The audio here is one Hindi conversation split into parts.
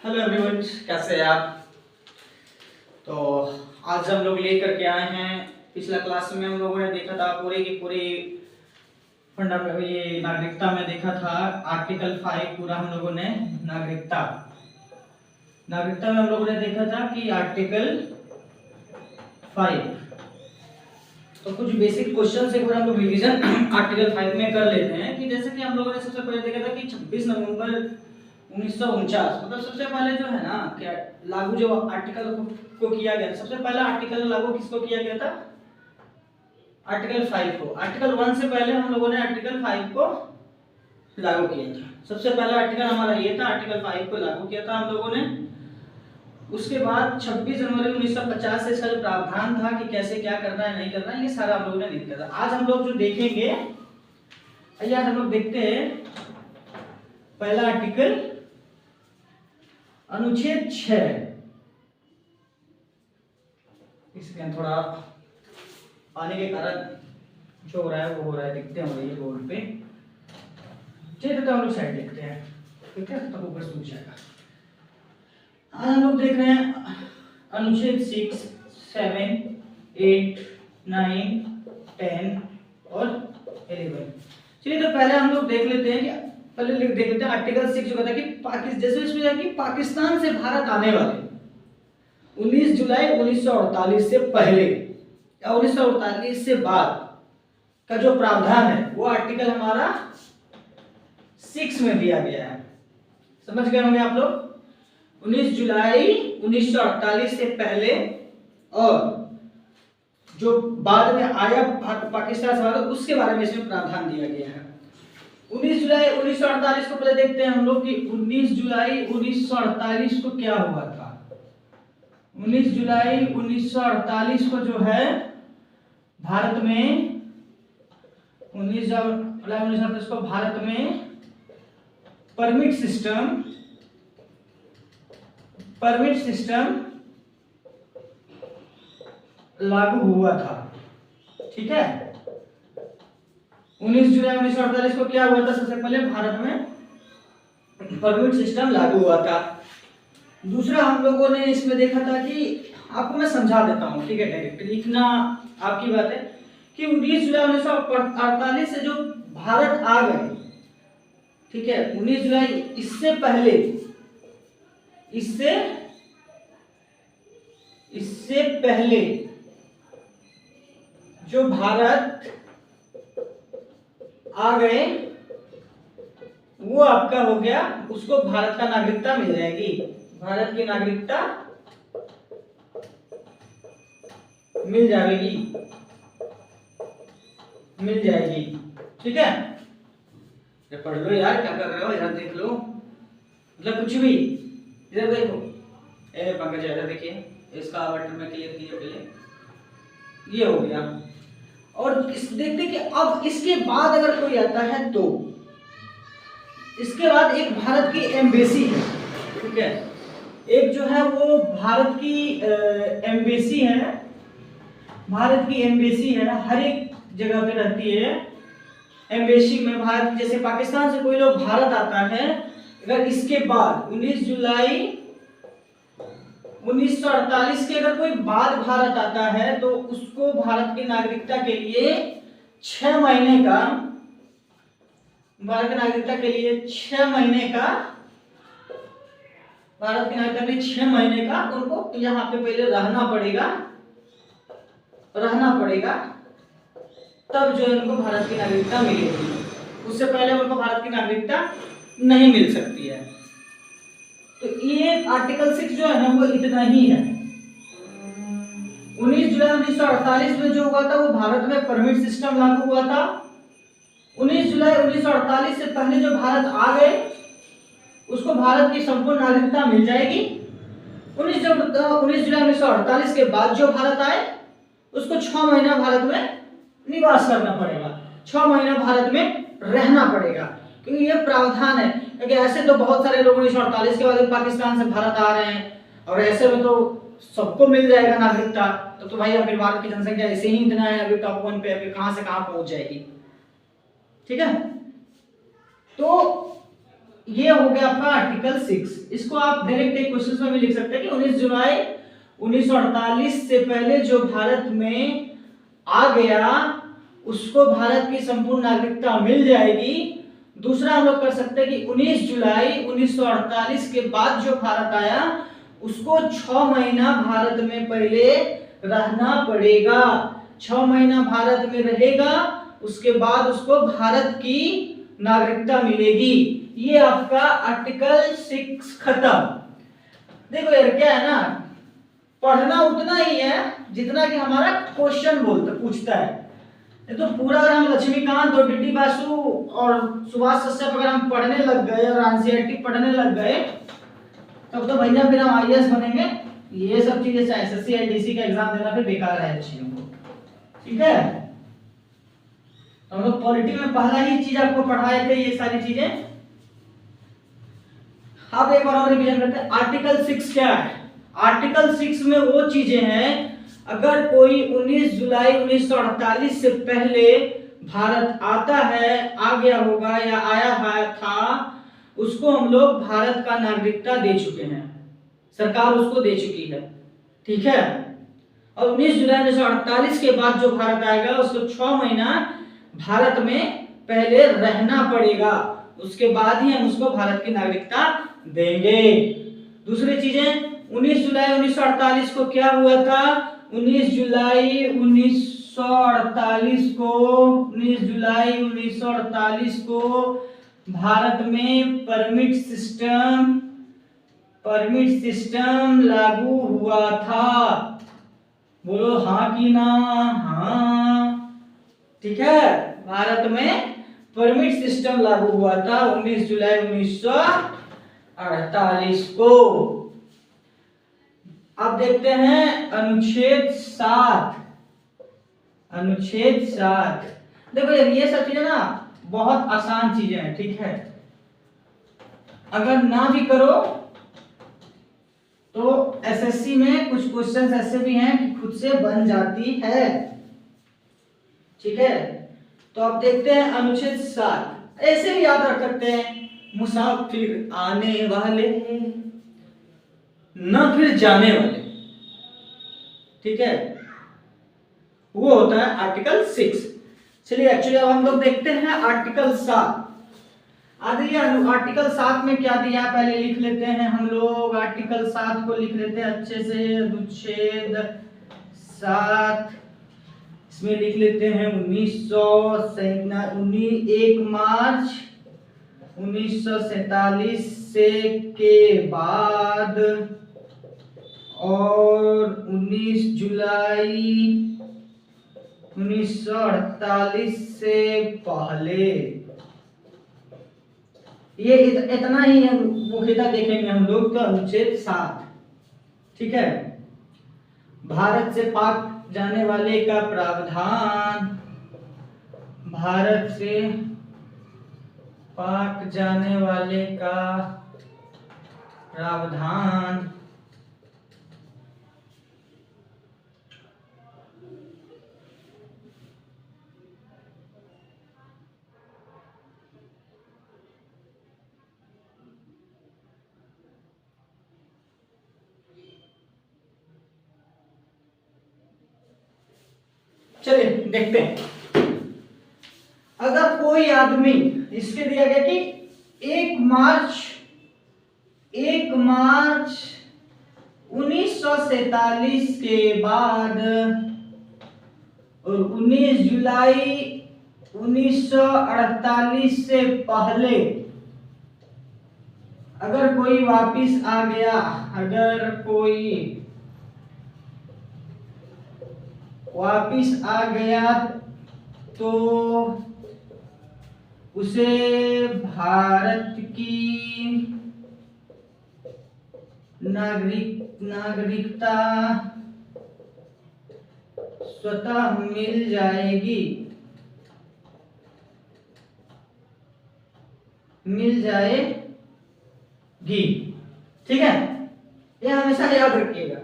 हेलो एवरीवन, कैसे हैं आप। तो आज हम लोग लेकर के आए हैं, पिछला क्लास में हम लोगों ने देखा था पूरे की पूरी ये नागरिकता में देखा था आर्टिकल 5 पूरा हम लोगों ने नागरिकता में हम लोगों ने देखा था कि आर्टिकल 5। तो कुछ बेसिक क्वेश्चन से पूरा हम लोग रिवीजन आर्टिकल 5 में कर लेते हैं कि जैसे कि हम लोगों ने सबसे पहले देखा था कि 26 नवंबर 1949 मतलब सबसे पहले जो है ना क्या लागू जो आर्टिकल को किया गया, सबसे पहला आर्टिकल लागू किसको किया गया था? आर्टिकल 5 को। आर्टिकल 1 से पहले हम लोगों ने आर्टिकल 5 को लागू किया था। सबसे पहला आर्टिकल हमारा ये था, आर्टिकल 5 को लागू किया था हम लोगों ने। उसके बाद 26 जनवरी 1950 से इसका जो प्रावधान था कि कैसे क्या करना है नहीं करना है, ये सारा हम लोगों ने लिखा था। आज हम लोग जो देखेंगे, आइए आज हम लोग देखते हैं पहला आर्टिकल अनुच्छेद 6। इसमें थोड़ा पानी के कारण जो हो रहा है वो हो रहा है, दिखते हैं ये बोर्ड पे। चलिए तो हम लोग साइड देखते हैं, ठीक है, तब ऊपर सूख जाएगा। आज हम लोग देख रहे हैं अनुच्छेद 6, 7, 8, 9, 10 और 11। चलिए तो पहले हम लोग देख लेते हैं कि पहले देख लेते हैं आर्टिकल 6 जो कहता है कि जैसे इसमें है कि पाकिस्तान से भारत आने वाले 19 जुलाई 1948 से पहले या 1948 से बाद का जो प्रावधान है वो आर्टिकल हमारा 6 में दिया गया है। समझ गए होंगे आप लोग। 19 जुलाई 1948 से पहले और जो बाद में आया पाकिस्तान से भारत, उसके बारे में इसमें प्रावधान दिया गया है। 19 जुलाई 1948 को पहले देखते हैं हम लोग कि 19 जुलाई 1948 को क्या हुआ था। 19 जुलाई 1948 को जो है भारत में 19 जुलाई 1948 को भारत में परमिट सिस्टम लागू हुआ था। ठीक है, 19 जुलाई 1948 को क्या हुआ था? सबसे पहले भारत में परमिट सिस्टम लागू हुआ था। दूसरा हम लोगों ने इसमें देखा था कि आपको मैं समझा देता हूँ, ठीक है, डायरेक्ट लिखना आपकी बात है कि 19 जुलाई 1948 से जो भारत आ गए, ठीक है, 19 जुलाई इससे पहले जो भारत आ गए वो आपका हो गया, उसको भारत का नागरिकता मिल जाएगी। भारत की नागरिकता मिल जाएगी। ठीक है, पढ़ लो यार, क्या कर रहे हो, इधर देख लो, मतलब कुछ भी इधर देखो। पंकज इधर देखिए, इसका बटन में क्लियर कीजिए पहले। ये हो गया। और इस देखते कि अब इसके बाद अगर कोई आता है तो इसके बाद एक भारत की एम्बेसी है, ठीक है, एक जो है वो भारत की एम्बेसी है। भारत की एम्बेसी है, हर एक जगह पे रहती है एम्बेसी में। भारत जैसे पाकिस्तान से कोई लोग भारत आता है, अगर इसके बाद 19 जुलाई 1948 के अगर कोई बाद भारत आता है तो उसको भारत की नागरिकता के लिए 6 महीने का, भारत की नागरिकता के लिए 6 महीने का, भारत की नागरिकता के लिए 6 महीने का उनको यहाँ पे पहले रहना पड़ेगा, तब जो उनको भारत की नागरिकता मिलेगी। उससे पहले उनको भारत की नागरिकता नहीं मिल सकती है। तो ये आर्टिकल 6 जो है ना वो इतना ही है। 19 जुलाई 1948 में जो हुआ था वो भारत में परमिट सिस्टम लागू हुआ था। 19 जुलाई 1948 से पहले जो भारत आ गए उसको भारत की संपूर्ण नागरिकता मिल जाएगी। 19 जुलाई 1948 के बाद जो भारत आए उसको 6 महीना भारत में निवास करना पड़ेगा, 6 महीना भारत में रहना पड़ेगा, क्योंकि ये प्रावधान है। क्योंकि ऐसे तो बहुत सारे लोग 1948 के बाद पाकिस्तान से भारत आ रहे हैं और ऐसे में तो सबको मिल जाएगा नागरिकता, तो भाई अभी भारत की जनसंख्या ऐसे ही इतना है, अभी टॉप 1 पे, अभी कहां से कहां पहुंच जाएगी। ठीक है, तो ये हो गया आपका आर्टिकल 6। इसको आप डायरेक्ट एक क्वेश्चन में भी लिख सकते हैं कि 19 जुलाई 1948 से पहले जो भारत में आ गया उसको भारत की संपूर्ण नागरिकता मिल जाएगी। दूसरा हम लोग कर सकते हैं कि 19 जुलाई 1948 के बाद जो भारत आया उसको 6 महीना भारत में पहले रहना पड़ेगा। 6 महीना भारत में रहेगा, उसके बाद उसको भारत की नागरिकता मिलेगी। ये आपका आर्टिकल 6 खत्म। देखो यार क्या है ना, पढ़ना उतना ही है जितना कि हमारा क्वेश्चन पूछता है। तो पूरा अगर हम लक्ष्मीकांत और डी बासु और सुभाष कश्यप अगर हम पढ़ने लग गए और एनसीईआरटी पढ़ने लग गए तब तो भैया फिर हम आईएएस बनेंगे। ये सब चीजें एसएससी एलडीसी का एग्जाम देना फिर बेकार है अच्छी हमको, ठीक है। तो हम लोग पॉलिटी में पहला ही चीज आपको पढ़ाए थे ये सारी चीजें। अब एक बार और रिवीजन करते हैं। आर्टिकल 6 क्या है? आर्टिकल 6 में वो चीजें हैं अगर कोई 19 जुलाई 1948 से पहले भारत आता है, आ गया होगा या आया है था, उसको हम लोग भारत का नागरिकता दे चुके हैं, सरकार उसको दे चुकी है, ठीक है। और 19 जुलाई 1948 के बाद जो भारत आएगा उसको 6 महीना भारत में पहले रहना पड़ेगा, उसके बाद ही हम उसको भारत की नागरिकता देंगे। दूसरी चीजें 19 जुलाई 1948 को क्या हुआ था? 19 जुलाई 1948 को भारत में परमिट सिस्टम लागू हुआ था। बोलो हाँ कि ना? हाँ, ठीक है। भारत में परमिट सिस्टम लागू हुआ था 19 जुलाई 1948 को। अब देखते हैं अनुच्छेद 7। देखो यार ये सब चीजें ना बहुत आसान चीजें हैं, ठीक है। अगर ना भी करो तो एसएससी में कुछ क्वेश्चंस ऐसे भी हैं कि खुद से बन जाती है, ठीक है। तो अब देखते हैं अनुच्छेद 7। ऐसे भी याद रख सकते हैं, मुसाफिर आने वाले न फिर जाने वाले, ठीक है, वो होता है आर्टिकल 6। चलिए एक्चुअली अब हम लोग देखते हैं आर्टिकल 7। आर्टिकल 7 में क्या दिया पहले लिख लेते हैं हम लोग। आर्टिकल 7 को लिख लेते हैं अच्छे से। अनुच्छेद 7 इसमें लिख लेते हैं 1 मार्च 1947 से के बाद और 19 जुलाई 1948 से पहले। ये इतना ही मुख्यतः देखेंगे हम लोग। तो अनुच्छेद 7, ठीक है। भारत से पाक जाने वाले का प्रावधान, भारत से पाक जाने वाले का प्रावधान चलिए देखते हैं। अगर कोई आदमी, इसके दिया गया कि 1 मार्च 1947 के बाद और 19 जुलाई 1948 से पहले अगर कोई वापिस आ गया, अगर कोई वापिस आ गया तो उसे भारत की नागरिकता स्वतः मिल जाएगी, ठीक है। ये हमेशा याद रखिएगा।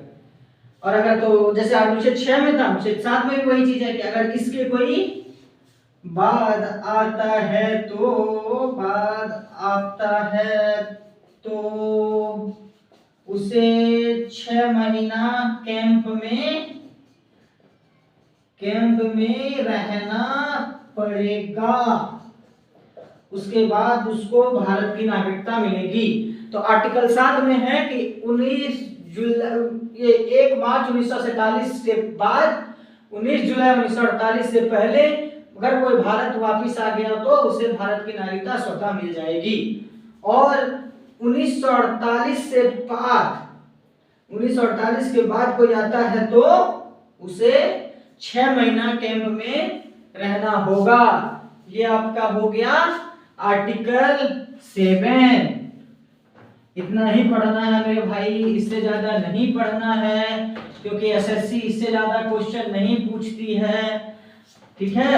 और अगर तो जैसे अनुच्छेद 6 में था, अनुच्छेद 7 में भी वही चीज है कि अगर इसके कोई बाद आता है तो उसे 6 महीना कैंप में रहना पड़ेगा। उसके बाद उसको भारत की नागरिकता मिलेगी। तो आर्टिकल 7 में है कि 1 मार्च 1947 के बाद 19 जुलाई 1948 से पहले अगर कोई भारत वापिस आ गया तो उसे भारत की नागरिकता स्वतः मिल जाएगी। और 1948 से बाद 1948 के बाद कोई आता है तो उसे 6 महीना कैंप में रहना होगा। ये आपका हो गया आर्टिकल 7। इतना ही पढ़ना है मेरे भाई, इससे ज्यादा नहीं पढ़ना है, क्योंकि एसएससी इससे ज्यादा क्वेश्चन नहीं पूछती है। ठीक है,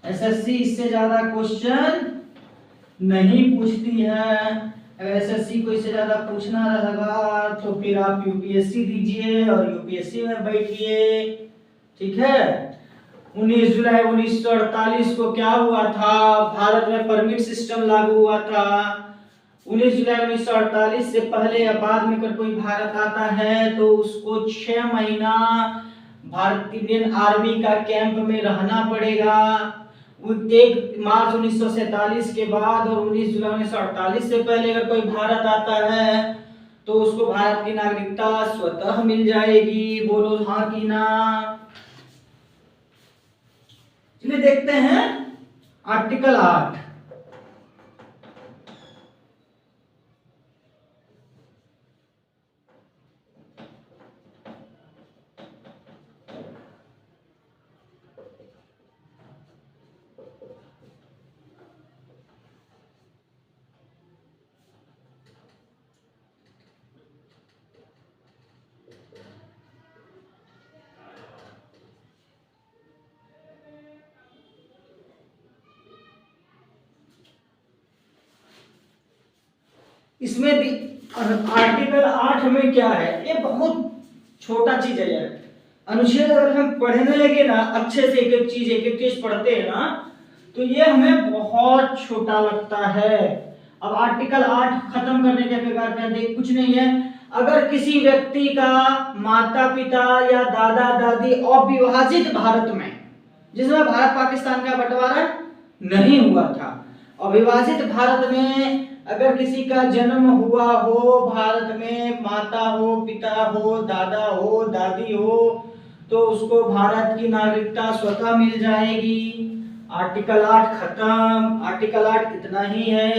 एसएससी इससे ज्यादा क्वेश्चन नहीं पूछती है। अगर एसएससी को इससे ज्यादा पूछना रहेगा तो फिर आप यूपीएससी दीजिए और यूपीएससी में बैठिए। ठीक है, 19 जुलाई 1948 को क्या हुआ था? भारत में परमिट सिस्टम लागू हुआ था। 19 जुलाई 1948 से पहले या बाद में अगर कोई भारत आता है तो उसको 6 महीना भारतीय इंडियन आर्मी का कैंप में रहना पड़ेगा। 1 मार्च 1947 के बाद और 19 जुलाई 1948 से पहले अगर कोई भारत आता है तो उसको भारत की नागरिकता स्वतः मिल जाएगी। बोलो हाँ कि ना। चलिए देखते हैं आर्टिकल 8। इसमें भी आर्टिकल 8 में क्या है, ये बहुत छोटा चीज है यार। अनुच्छेद अगर हम पढ़ने लगे ना अच्छे से, एक एक चीज पढ़ते हैं ना, तो ये हमें बहुत छोटा लगता है। अब आर्टिकल 8 खत्म करने के प्रकार क्या देख, कुछ नहीं है। अगर किसी व्यक्ति का माता पिता या दादा दादी अविभाजित भारत में, जिसमें भारत पाकिस्तान का बंटवारा नहीं हुआ था, अविभाजित भारत में अगर किसी का जन्म हुआ हो, भारत में माता हो, पिता हो, दादा हो, दादी हो, तो उसको भारत की नागरिकता स्वतः मिल जाएगी। आर्टिकल 8 खत्म। आर्टिकल 8 इतना ही है,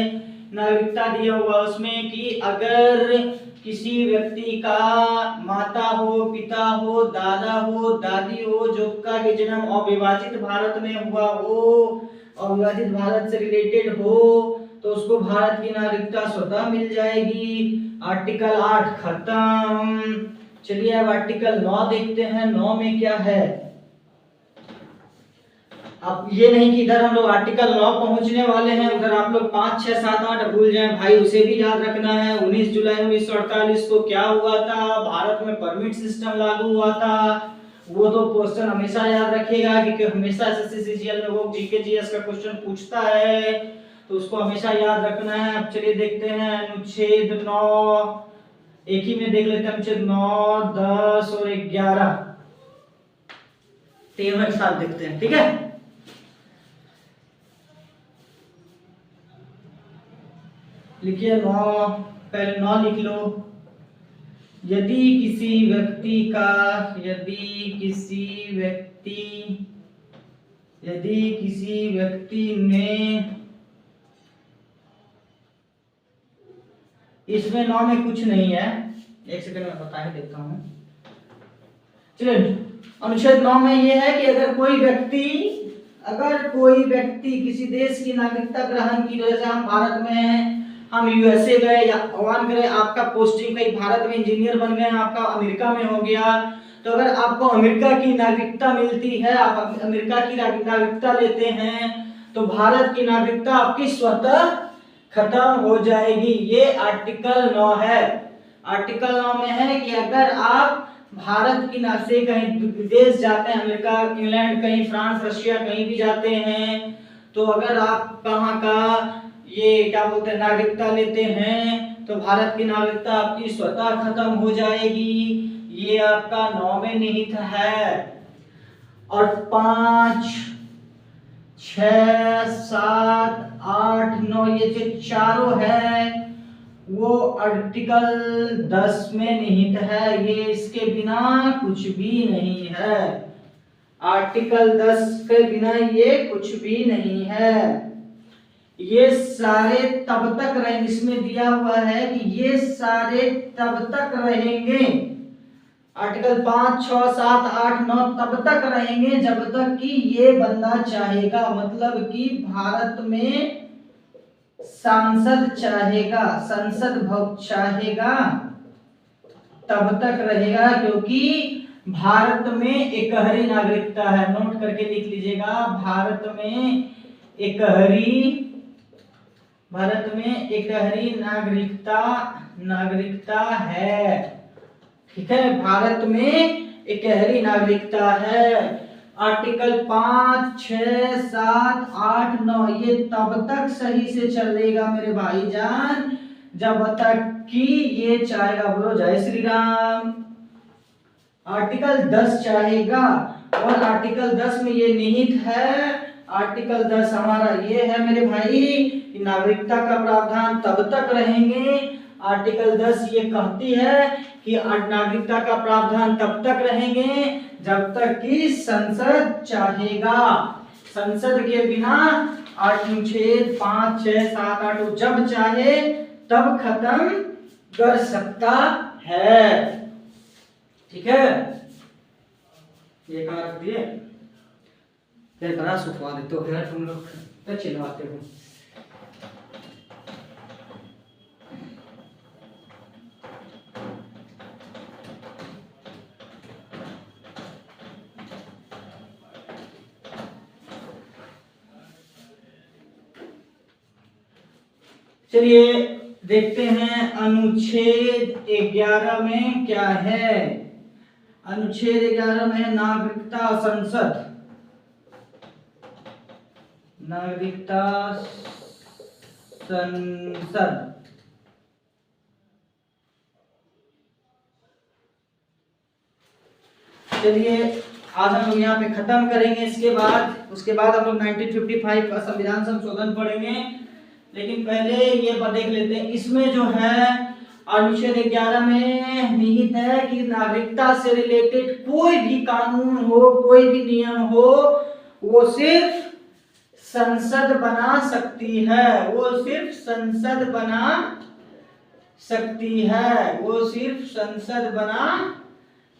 नागरिकता दिया हुआ उसमें कि अगर किसी व्यक्ति का माता हो, पिता हो, दादा हो, दादी हो, जो का जन्म अविभाजित भारत में हुआ हो, अविभाजित भारत से रिलेटेड हो, तो उसको भारत की नागरिकता स्वतः मिल जाएगी। आर्टिकल 8 खत्म। चलिए अब आर्टिकल 9 देखते हैं। 9 में क्या है? अब ये नहीं कि इधर हम लोग आर्टिकल 9 पहुंचने वाले हैं, उधर आप लोग 5, 6, 7, 8 भूल जाएं भाई, उसे भी याद रखना है। 19 जुलाई 1948 को क्या हुआ था? भारत में परमिट सिस्टम लागू हुआ था। वो तो क्वेश्चन हमेशा याद रखेगा, क्योंकि हमेशा एसएससी सीजीएल में वो जीके जीएस का क्वेश्चन पूछता है, तो उसको हमेशा याद रखना है। अब चलिए देखते हैं अनुच्छेद 9, एक ही में देख लेते हैं। अनुच्छेद 9, 10 और 11 तीनों एक साथ देखते हैं। ठीक है, लिखिए 9, पहले 9 लिख लो। यदि किसी व्यक्ति ने, इसमें 9 में कुछ नहीं है, एक सेकंड में बता ही देता हूं। चलिए, अनुच्छेद 9 में यह है कि अगर कोई व्यक्ति किसी देश की नागरिकता ग्रहण की, जैसे हम भारत में हैं, हम यूएसए गए या भगवान करे आपका पोस्टिंग कहीं भारत में इंजीनियर बन गए, आपका अमेरिका में हो गया, तो अगर आपको अमेरिका की नागरिकता मिलती है, आप अमेरिका की नागरिकता लेते हैं, तो भारत की नागरिकता आपकी स्वतः खत्म हो जाएगी। ये आर्टिकल 9 है। आर्टिकल 9 में है कि अगर आप भारत की नाव से कहीं विदेश जाते हैं, अमेरिका, इंग्लैंड, कहीं फ्रांस, रशिया, कहीं भी जाते हैं, तो अगर आप कहाँ का ये क्या बोलते हैं नागरिकता लेते हैं तो भारत की नागरिकता आपकी स्वतः खत्म हो जाएगी। ये आपका 9वें निहित है। और 5, 6, 7, 8, 9 ये जो चारों है वो आर्टिकल 10 में निहित है। ये इसके बिना कुछ भी नहीं है। आर्टिकल 10 के बिना ये कुछ भी नहीं है। ये सारे तब तक रहेंगे, इसमें दिया हुआ है कि ये सारे तब तक रहेंगे। आर्टिकल 5, 6, 7, 8, 9 तब तक रहेंगे जब तक कि ये बंदा चाहेगा, मतलब कि भारत में सांसद चाहेगा, संसद भवन चाहेगा तब तक रहेगा, क्योंकि भारत में एकहरी नागरिकता है। नोट करके लिख लीजिएगा, भारत में एकहरी नागरिकता है। ठीक है, भारत में एकहरी नागरिकता है। आर्टिकल 5, 6, 7, 8, 9 ये तब तक सही से चलेगा मेरे भाईजान जब तक कि ये चाहेगा। बोलो जय श्री राम। आर्टिकल 10 चाहेगा और आर्टिकल 10 में ये निहित है। आर्टिकल 10 हमारा ये है मेरे भाई कि नागरिकता का प्रावधान तब तक रहेंगे। आर्टिकल 10 ये कहती है कि नागरिकता का प्रावधान तब तक रहेंगे जब तक कि संसद चाहेगा। संसद के बिना अनुच्छेद 5, 6, 7, 8 जब चाहे तब खत्म कर सकता है। ठीक है, ये कहाँ रख दिए? फिर कहाँ सुखवा देते हो यार तुम लोग, तो चिल्लाते हो। चलिए देखते हैं अनुच्छेद 11 में क्या है। अनुच्छेद 11 में नागरिकता संसद। नागरिकता संसद चलिए आज हम लोग यहाँ पे खत्म करेंगे। उसके बाद हम लोग 1955 का संविधान संशोधन पढ़ेंगे। लेकिन पहले ये देख लेते हैं, इसमें जो है अनुच्छेद 11 में निहित है कि नागरिकता से रिलेटेड कोई भी कानून हो, कोई भी नियम हो, वो सिर्फ संसद बना सकती है। वो सिर्फ संसद बना सकती है। वो सिर्फ संसद बना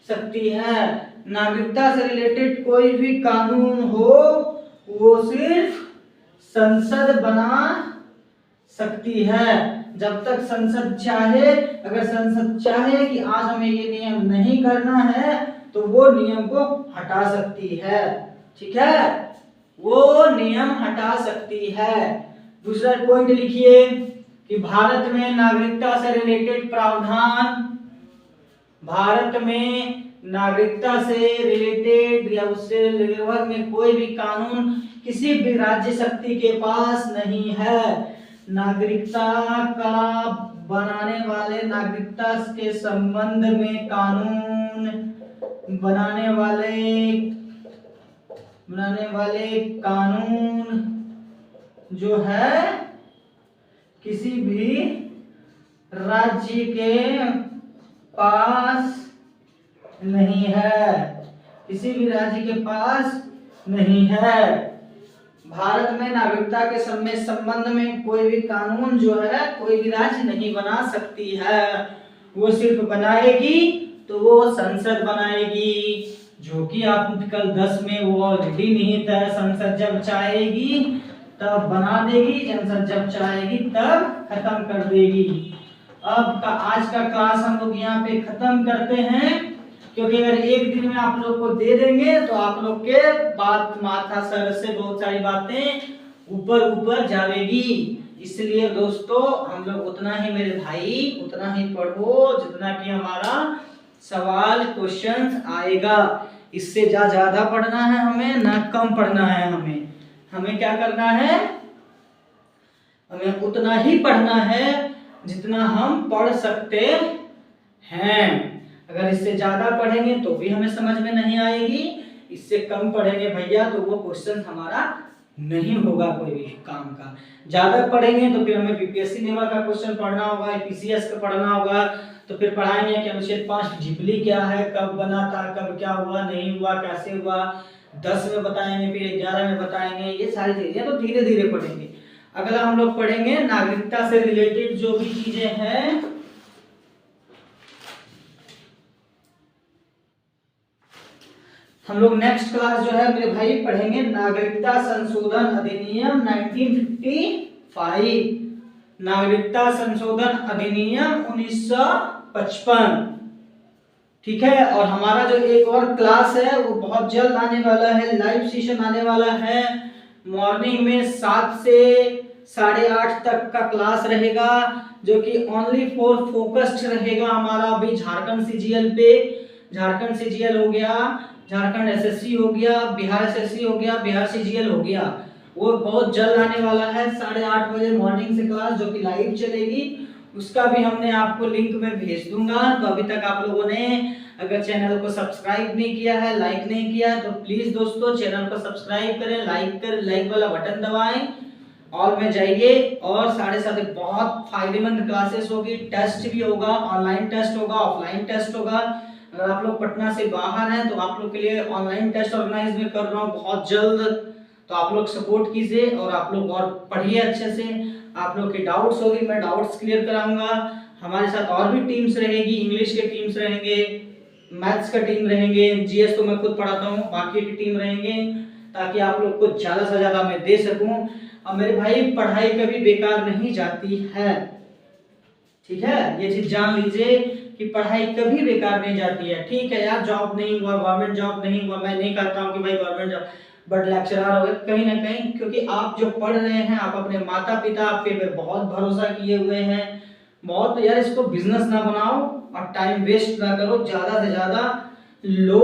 सकती है। नागरिकता से रिलेटेड कोई भी कानून हो वो सिर्फ संसद बना सकती है। जब तक संसद चाहे, अगर संसद चाहे कि आज हमें ये नियम नहीं करना है तो वो नियम को हटा सकती है। ठीक है, वो नियम हटा सकती है। दूसरा पॉइंट लिखिए कि भारत में नागरिकता से रिलेटेड प्रावधान, भारत में नागरिकता से रिलेटेड या उससे लगभग में कोई भी कानून किसी भी राज्य शक्ति के पास नहीं है। नागरिकता का बनाने वाले, नागरिकता के संबंध में कानून बनाने वाले कानून जो है किसी भी राज्य के पास नहीं है। किसी भी राज्य के पास नहीं है। भारत में नागरिकता के संबंध में कोई भी कानून जो है कोई भी राज्य नहीं बना सकती है। वो सिर्फ बनाएगी तो वो संसद बनाएगी, जो कि आर्टिकल 10 में वो ऑलरेडी निहित है। संसद जब चाहेगी तब बना देगी, संसद जब चाहेगी तब खत्म कर देगी। आज का क्लास हम लोग यहाँ पे खत्म करते हैं, क्योंकि अगर एक दिन में आप लोग को दे देंगे तो आप लोग के बात माथा सर से बहुत सारी बातें ऊपर जाएगी। इसलिए दोस्तों हम लोग उतना ही, मेरे भाई, उतना ही पढ़ो जितना कि हमारा सवाल क्वेश्चंस आएगा। इससे ज्यादा पढ़ना है हमें, ना कम पढ़ना है हमें। हमें क्या करना है, हमें उतना ही पढ़ना है जितना हम पढ़ सकते हैं। अगर इससे ज्यादा पढ़ेंगे तो भी हमें समझ में नहीं आएगी, इससे कम पढ़ेंगे भैया तो वो क्वेश्चन हमारा नहीं होगा कोई भी काम का। ज्यादा पढ़ेंगे तो फिर हमें बीपीएससी लेवल का क्वेश्चन पढ़ना होगा, पीसीएस का पढ़ना होगा, तो फिर पढ़ाएंगे कि अनुच्छेद 5 झिपली क्या है, कब बना था, कब क्या हुआ, नहीं हुआ, कैसे हुआ, 10 में बताएंगे, फिर 11 में बताएंगे। ये सारी चीजें तो धीरे धीरे पढ़ेंगे। अगला हम लोग पढ़ेंगे नागरिकता से रिलेटेड जो भी चीजें हैं, हम लोग नेक्स्ट क्लास जो है मेरे भाई पढ़ेंगे नागरिकता संशोधन अधिनियम 1955, नागरिकता संशोधन अधिनियम 1955। ठीक है, और हमारा जो एक और क्लास है वो बहुत जल्द आने वाला है, लाइव सेशन आने वाला है। मॉर्निंग में 7 से 8:30 तक का क्लास रहेगा, जो कि ओनली फॉर फोकस्ड रहेगा हमारा। अभी झारखंड सीजीएल पे, झारखंड सीजीएल हो गया, झारखंड एसएससी हो गया, बिहार एसएससी हो गया, बिहार सीजीएल हो गया, वो बहुत जल्द आने वाला है 8:30 बजे मॉर्निंग से क्लास, जो कि लाइव चलेगी। उसका भी हमने आपको लिंक में भेज दूंगा। तो अभी तक आप लोगों ने अगर चैनल को सब्सक्राइब नहीं किया है, लाइक नहीं किया, तो प्लीज दोस्तों चैनल को सब्सक्राइब करें, लाइक वाला बटन दबाएं, और में जाइए। और 7:30 बहुत फायदेमंद क्लासेस होगी, टेस्ट भी होगा, ऑनलाइन टेस्ट होगा, ऑफलाइन टेस्ट होगा। अगर आप लोग पटना से बाहर हैं तो आप लोग के लिए ऑनलाइन टेस्ट ऑर्गेनाइज में कर रहा हूँ बहुत जल्द, तो आप लोग सपोर्ट कीजिए और आप लोग और पढ़िए अच्छे से। आप लोग के डाउट्स होगी, मैं डाउट्स क्लियर कराऊंगा। हमारे साथ और भी टीम्स रहेगी, इंग्लिश के टीम्स रहेंगे, मैथ्स का टीम रहेंगे, जीएस तो मैं खुद पढ़ाता हूँ, बाकी की टीम रहेंगे, ताकि आप लोग को ज्यादा से ज्यादा मैं दे सकूं। और मेरे भाई पढ़ाई कभी बेकार नहीं जाती है, ठीक है, ये चीज जान लीजिए कि पढ़ाई कभी बेकार नहीं जाती है। ठीक है यार, जॉब नहीं हुआ, गवर्नमेंट जॉब नहीं हुआ, मैं नहीं कहता हूँ कि भाई गवर्नमेंट जॉब, बट लेक्चरर हो गए कहीं ना कहीं, क्योंकि आप जो पढ़ रहे हैं, आप अपने माता पिता आपके पे बहुत भरोसा किए हुए हैं, बहुत। यार इसको बिजनेस ना बनाओ और टाइम वेस्ट ना करो, ज्यादा से ज्यादा लो।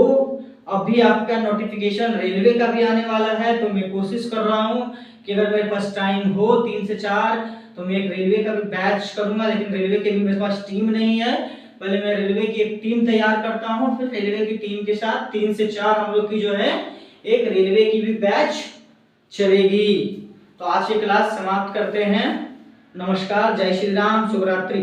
अभी आपका नोटिफिकेशन रेलवे का भी आने वाला है, तो मैं कोशिश कर रहा हूँ कि अगर मेरे पास टाइम हो 3 से 4 तो मैं एक रेलवे का भी बैच करूंगा, लेकिन रेलवे के भी मेरे पास टीम नहीं है। पहले मैं रेलवे की एक टीम तैयार करता हूँ, फिर रेलवे की टीम के साथ 3 से 4 हम लोग की जो है एक रेलवे की भी बैच चलेगी। तो आज की क्लास समाप्त करते हैं। नमस्कार, जय श्री राम, शुभ रात्रि।